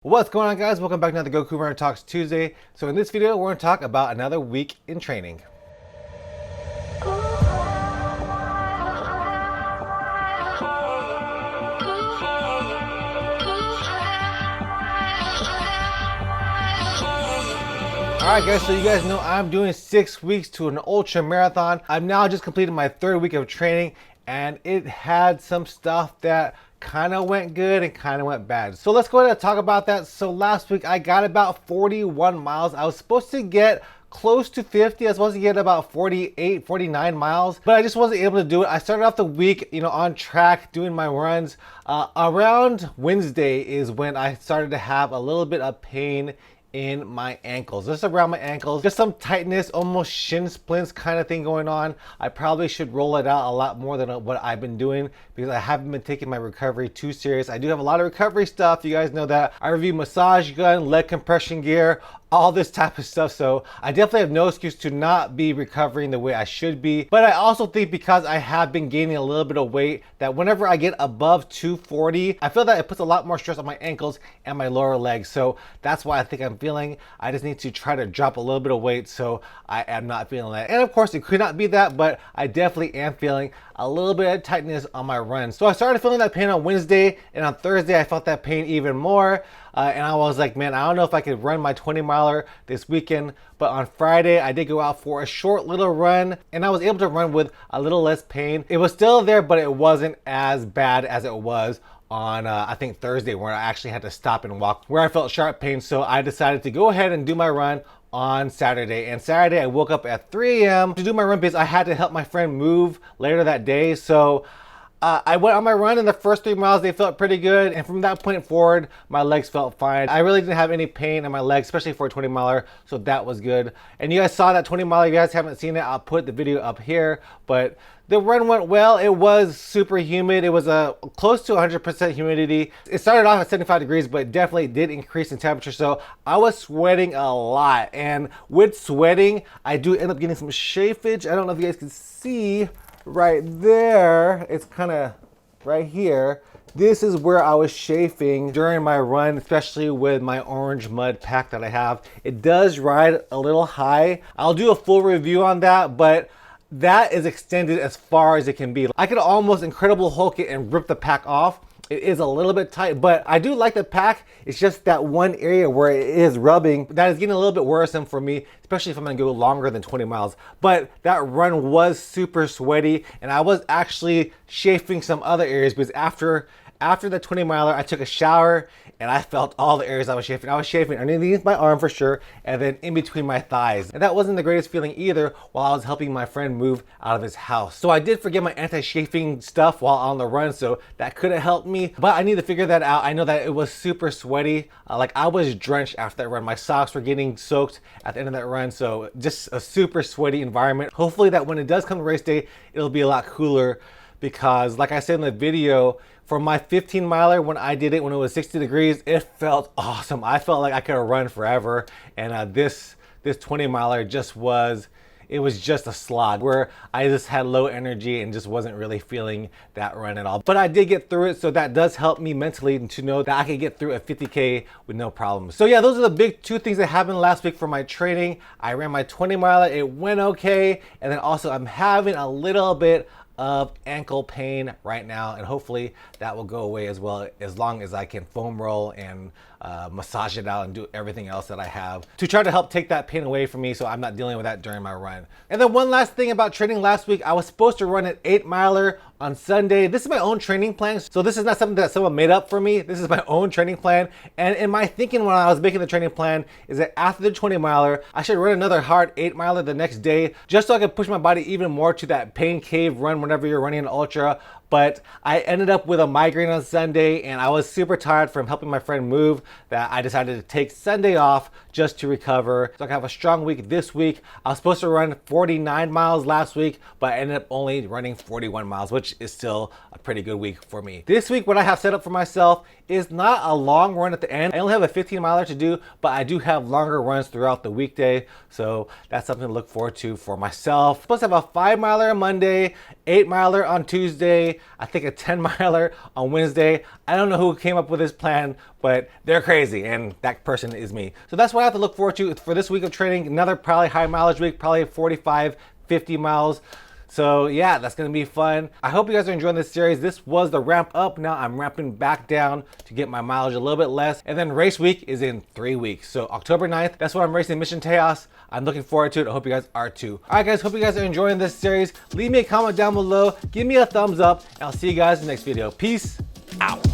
What's going on, guys? Welcome back to another Goku Runner Talks Tuesday. So in this video, we're going to talk about another week in training. Alright guys, so you guys know I'm doing 6 weeks to an ultra marathon. I've now just completed my 3rd week of training, and it had some stuff that kind of went good and kind of went bad. So let's go ahead and talk about that. So last week I got about 41 miles. I was supposed to get close to 50. I was supposed to get about 48, 49 miles, but I just wasn't able to do it. I started off the week, on track doing my runs. Around Wednesday is when I started to have a little bit of pain in my ankles, just around my ankles, just some tightness, almost shin splints kind of thing going on. I probably should roll it out a lot more than what I've been doing because I haven't been taking my recovery too serious. I do have a lot of recovery stuff. You guys know that. I review massage gun, leg compression gear, all this type of stuff. So I definitely have no excuse to not be recovering the way I should be. But I also think because I have been gaining a little bit of weight, that whenever I get above 240, I feel that it puts a lot more stress on my ankles and my lower legs. So that's why I think I'm feeling I just need to try to drop a little bit of weight, so I am not feeling that. And of course it could not be that, but I definitely am feeling a little bit of tightness on my run. So I started feeling that pain on Wednesday, and on Thursday I felt that pain even more. And I was like, man, I don't know if I could run my 20 miler this weekend. But on Friday, I did go out for a short little run, and I was able to run with a little less pain. It was still there, but it wasn't as bad as it was on I think Thursday, where I actually had to stop and walk, where I felt sharp pain. So I decided to go ahead and do my run on Saturday. And Saturday I woke up at 3 a.m. to do my run because I had to help my friend move later that day. So I went on my run, and the first 3 miles, they felt pretty good. And from that point forward, my legs felt fine. I really didn't have any pain in my legs, especially for a 20 miler. So that was good. And you guys saw that 20 miler. If you guys haven't seen it, I'll put the video up here. But the run went well. It was super humid. It was close to 100% humidity. It started off at 75 degrees, but it definitely did increase in temperature. So I was sweating a lot. And with sweating, I do end up getting some chafage. I don't know if you guys can see right there. It's kind of right here. This is where I was chafing during my run, especially with my orange mud pack that I have. It does ride a little high. I'll do a full review on that, but that is extended as far as it can be. I could almost Incredible Hulk it and rip the pack off. It is a little bit tight, but I do like the pack. It's just that one area where it is rubbing that is getting a little bit worrisome for me, especially if I'm gonna go longer than 20 miles. But that run was super sweaty, and I was actually chafing some other areas because after the 20 miler, I took a shower and I felt all the areas I was chafing. I was chafing underneath my arm for sure, and then in between my thighs. And that wasn't the greatest feeling either while I was helping my friend move out of his house. So I did forget my anti-chafing stuff while on the run, so that could have helped me, but I need to figure that out. I know that it was super sweaty. Like I was drenched after that run. My socks were getting soaked at the end of that run, so just a super sweaty environment. Hopefully that when it does come to race day, it'll be a lot cooler, because like I said in the video, for my 15 miler, when I did it when it was 60 degrees, it felt awesome. I felt like I could have run forever. And this 20 miler it was just a slog where I just had low energy and just wasn't really feeling that run at all. But I did get through it, so that does help me mentally to know that I can get through a 50K with no problem. So yeah, those are the big 2 things that happened last week for my training. I ran my 20 miler, it went okay. And then also I'm having a little bit of ankle pain right now, and hopefully that will go away as well, as long as I can foam roll and massage it out and do everything else that I have to try to help take that pain away from me, so I'm not dealing with that during my run. And then one last thing about training last week, I was supposed to run an 8 miler on Sunday. This is my own training plan, so this is not something that someone made up for me. This is my own training plan. And in my thinking when I was making the training plan is that after the 20 miler, I should run another hard 8 miler the next day, just so I could push my body even more to that pain cave run whenever you're running an ultra. But I ended up with a migraine on Sunday, and I was super tired from helping my friend move, that I decided to take Sunday off just to recover. So I can have a strong week this week. I was supposed to run 49 miles last week, but I ended up only running 41 miles, which is still a pretty good week for me. This week, what I have set up for myself is not a long run at the end. I only have a 15 miler to do, but I do have longer runs throughout the weekday. So that's something to look forward to for myself. I'm supposed to have a 5 miler on Monday, 8 miler on Tuesday, Tuesday, I think a 10 miler on Wednesday. I don't know who came up with this plan, but they're crazy, and that person is me. So that's what I have to look forward to for this week of training. Another probably high mileage week, probably 45, 50 miles. So yeah, that's gonna be fun. I hope you guys are enjoying this series. This was the ramp up. Now I'm ramping back down to get my mileage a little bit less. And then race week is in 3 weeks. So October 9th, that's when I'm racing Mission Tejas. I'm looking forward to it. I hope you guys are too. All right guys, hope you guys are enjoying this series. Leave me a comment down below. Give me a thumbs up, and I'll see you guys in the next video. Peace out.